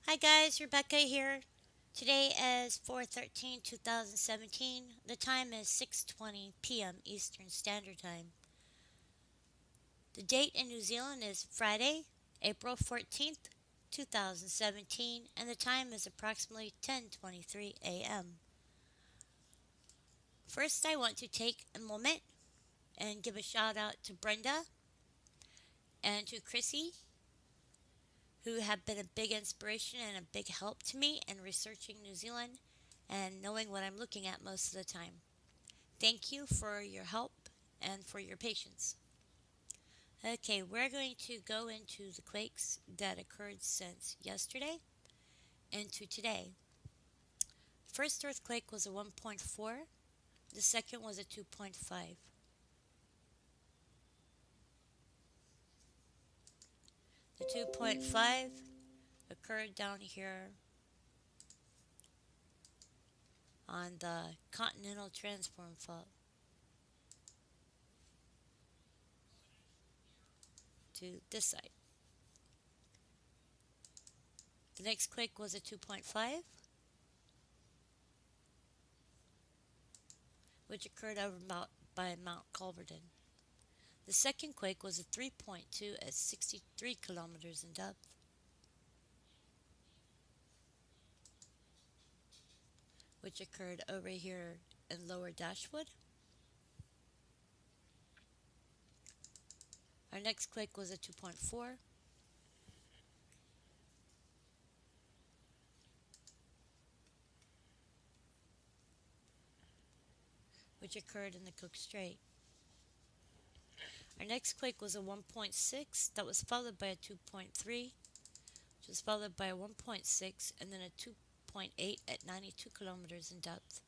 Hi guys, Rebecca here. Today is 4/13/2017. The time is 6:20 p.m. Eastern Standard Time. The date in New Zealand is Friday, April 14th, 2017, and the time is approximately 10:23 a.m. First, I want to take a moment and give a shout out to Brenda and to Chrissy, who have been a big inspiration and a big help to me in researching New Zealand and knowing what I'm looking at most of the time. Thank you for your help and for your patience. Okay, we're going to go into the quakes that occurred since yesterday into today. First earthquake was a 1.4, the second was a 2.5. The 2.5 occurred down here on the continental transform fault to this side. The next quake was a 2.5, which occurred over by Mount Culverden. The second quake was a 3.2 at 63 kilometers in depth, which occurred over here in Lower Dashwood. Our next quake was a 2.4, which occurred in the Cook Strait. Our next quake was a 1.6 that was followed by a 2.3, which was followed by a 1.6 and then a 2.8 at 92 kilometers in depth,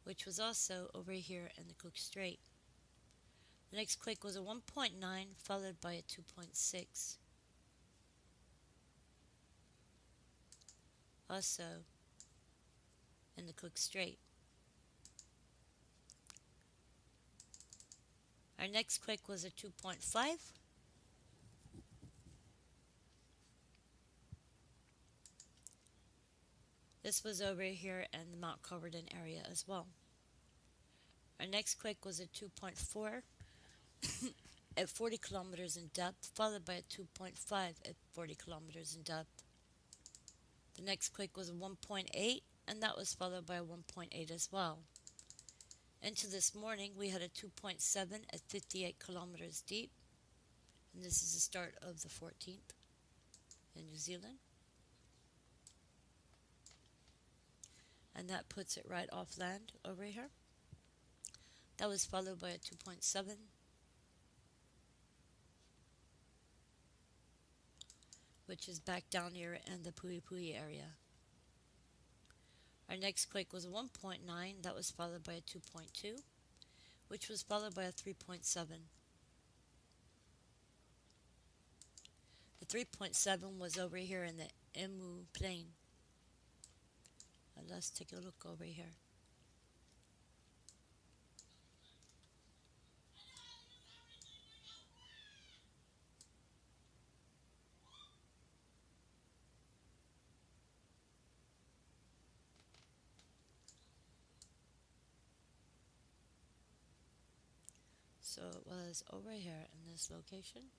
which was also over here in the Cook Strait. The next quake was a 1.9 followed by a 2.6, also in the Cook Strait. Our next quake was a 2.5, this was over here in the Mount Culverden area as well. Our next quake was a 2.4 at 40 kilometers in depth, followed by a 2.5 at 40 kilometers in depth. The next quake was a 1.8, and that was followed by a 1.8 as well. Into this morning, we had a 2.7 at 58 kilometers deep, and this is the start of the 14th in New Zealand. And that puts it right off land over here. That was followed by a 2.7, which is back down here in the Pui Pui area. Our next quake was a 1.9, that was followed by a 2.2, which was followed by a 3.7. The 3.7 was over here in the Emu Plain. And let's take a look over here. So it was over here in this location.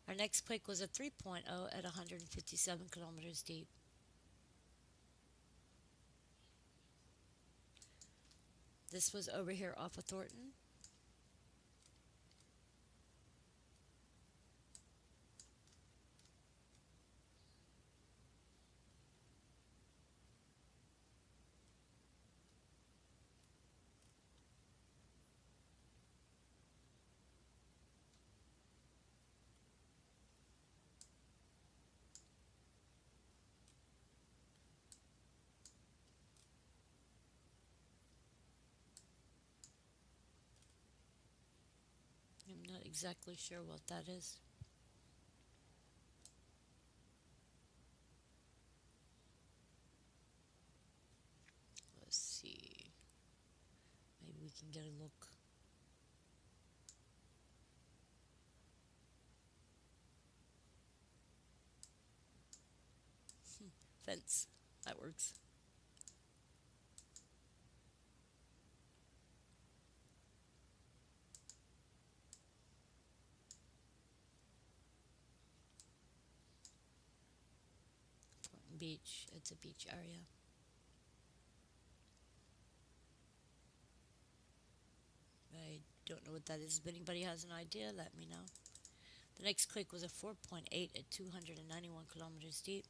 Our next quake was a 3.0 at 157 kilometers deep. This was over here off of Thornton. I'm not exactly sure what that is. Let's see. can get a look. Fence. That works. Beach. It's a beach area. I don't know what that is. If anybody has an idea, let me know. The next quake was a 4.8 at 291 kilometers deep.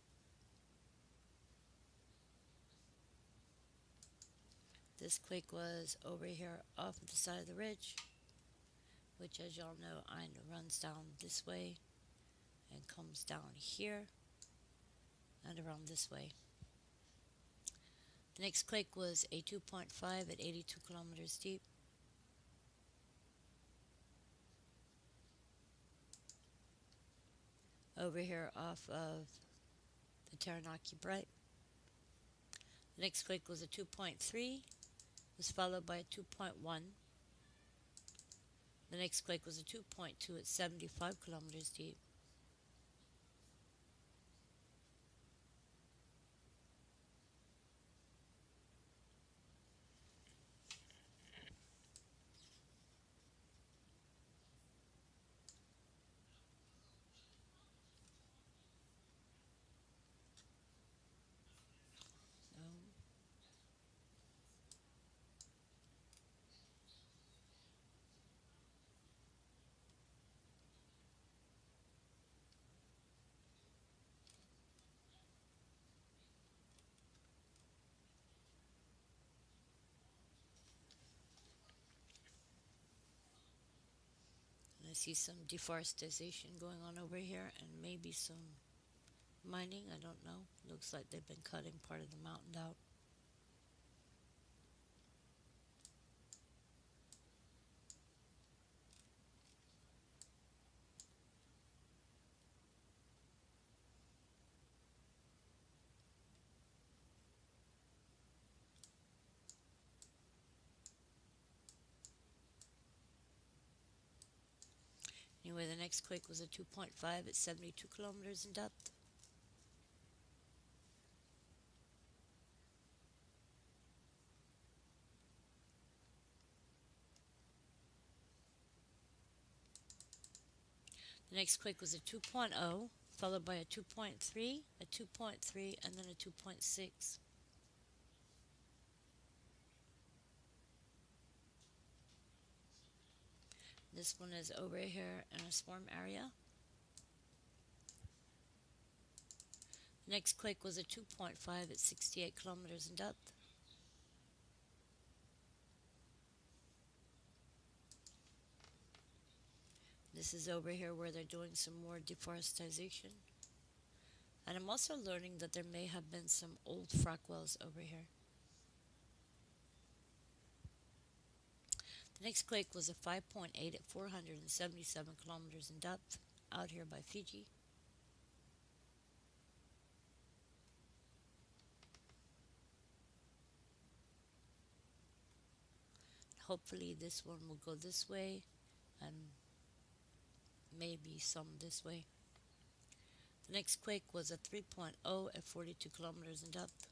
This quake was over here off of the side of the ridge, which, as y'all know, runs down this way and comes down here and around this way. The next quake was a 2.5 at 82 kilometers deep. Over here off of the Taranaki Bright. The next quake was a 2.3, was followed by a 2.1. The next quake was a 2.2 at 75 kilometers deep. I see some deforestation going on over here and maybe some mining. I don't know. Looks like they've been cutting part of the mountain out. Anyway, the next quake was a 2.5 at 72 kilometers in depth. The next quake was a 2.0, followed by a 2.3, a 2.3, and then a 2.6. This one is over here in a swarm area. The next quake was a 2.5 at 68 kilometers in depth. This is over here where they're doing some more deforestation. And I'm also learning that there may have been some old frack wells over here. The next quake was a 5.8 at 477 kilometers in depth out here by Fiji. Hopefully this one will go this way and maybe some this way. The next quake was a 3.0 at 42 kilometers in depth.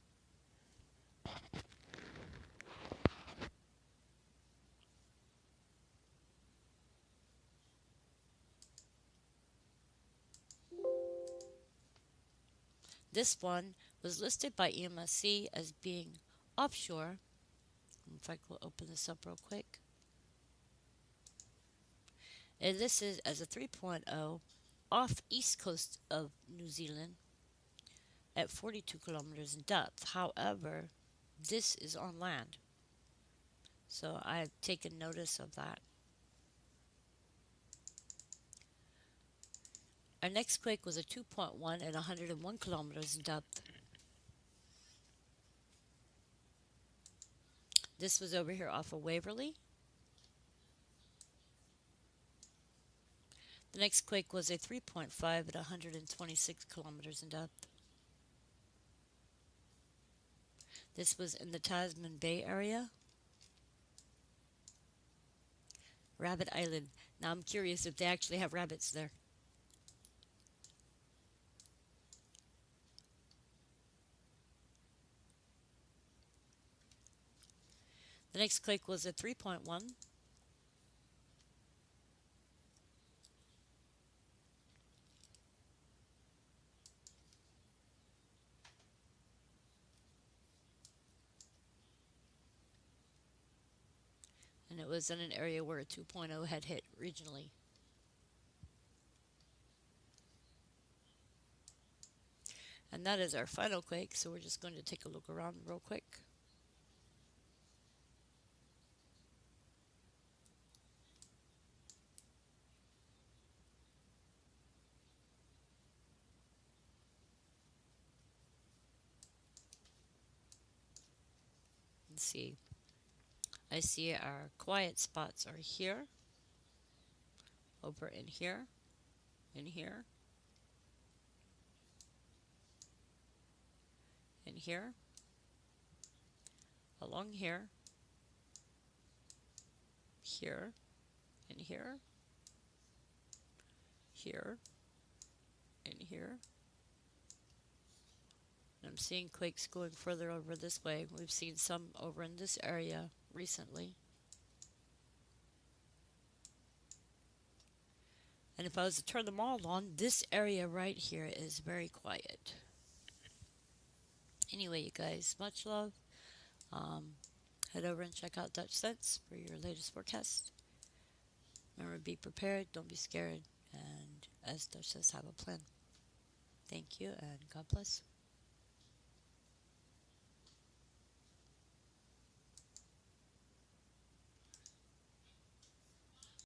This one was listed by EMSC as being offshore. In fact, we'll open this up real quick. It listed as a 3.0 off east coast of New Zealand at 42 kilometers in depth. However, this is on land, so I've taken notice of that. Our next quake was a 2.1 at 101 kilometers in depth. This was over here off of Waverly. The next quake was a 3.5 at 126 kilometers in depth. This was in the Tasman Bay area. Rabbit Island. Now I'm curious if they actually have rabbits there. The next quake was a 3.1. And it was in an area where a 2.0 had hit regionally. And that is our final quake, so we're just going to take a look around real quick. And see. I see our quiet spots are here, over in here, in here, in here, along here, here, in here, here, in here. And I'm seeing quakes going further over this way. We've seen some over in this area recently. And if I was to turn them all on, this area right here is very quiet. Anyway, you guys, much love. Head over and check out Dutch Sense for your latest forecast. Remember, be prepared, don't be scared, and as Dutch says, have a plan. Thank you, and God bless.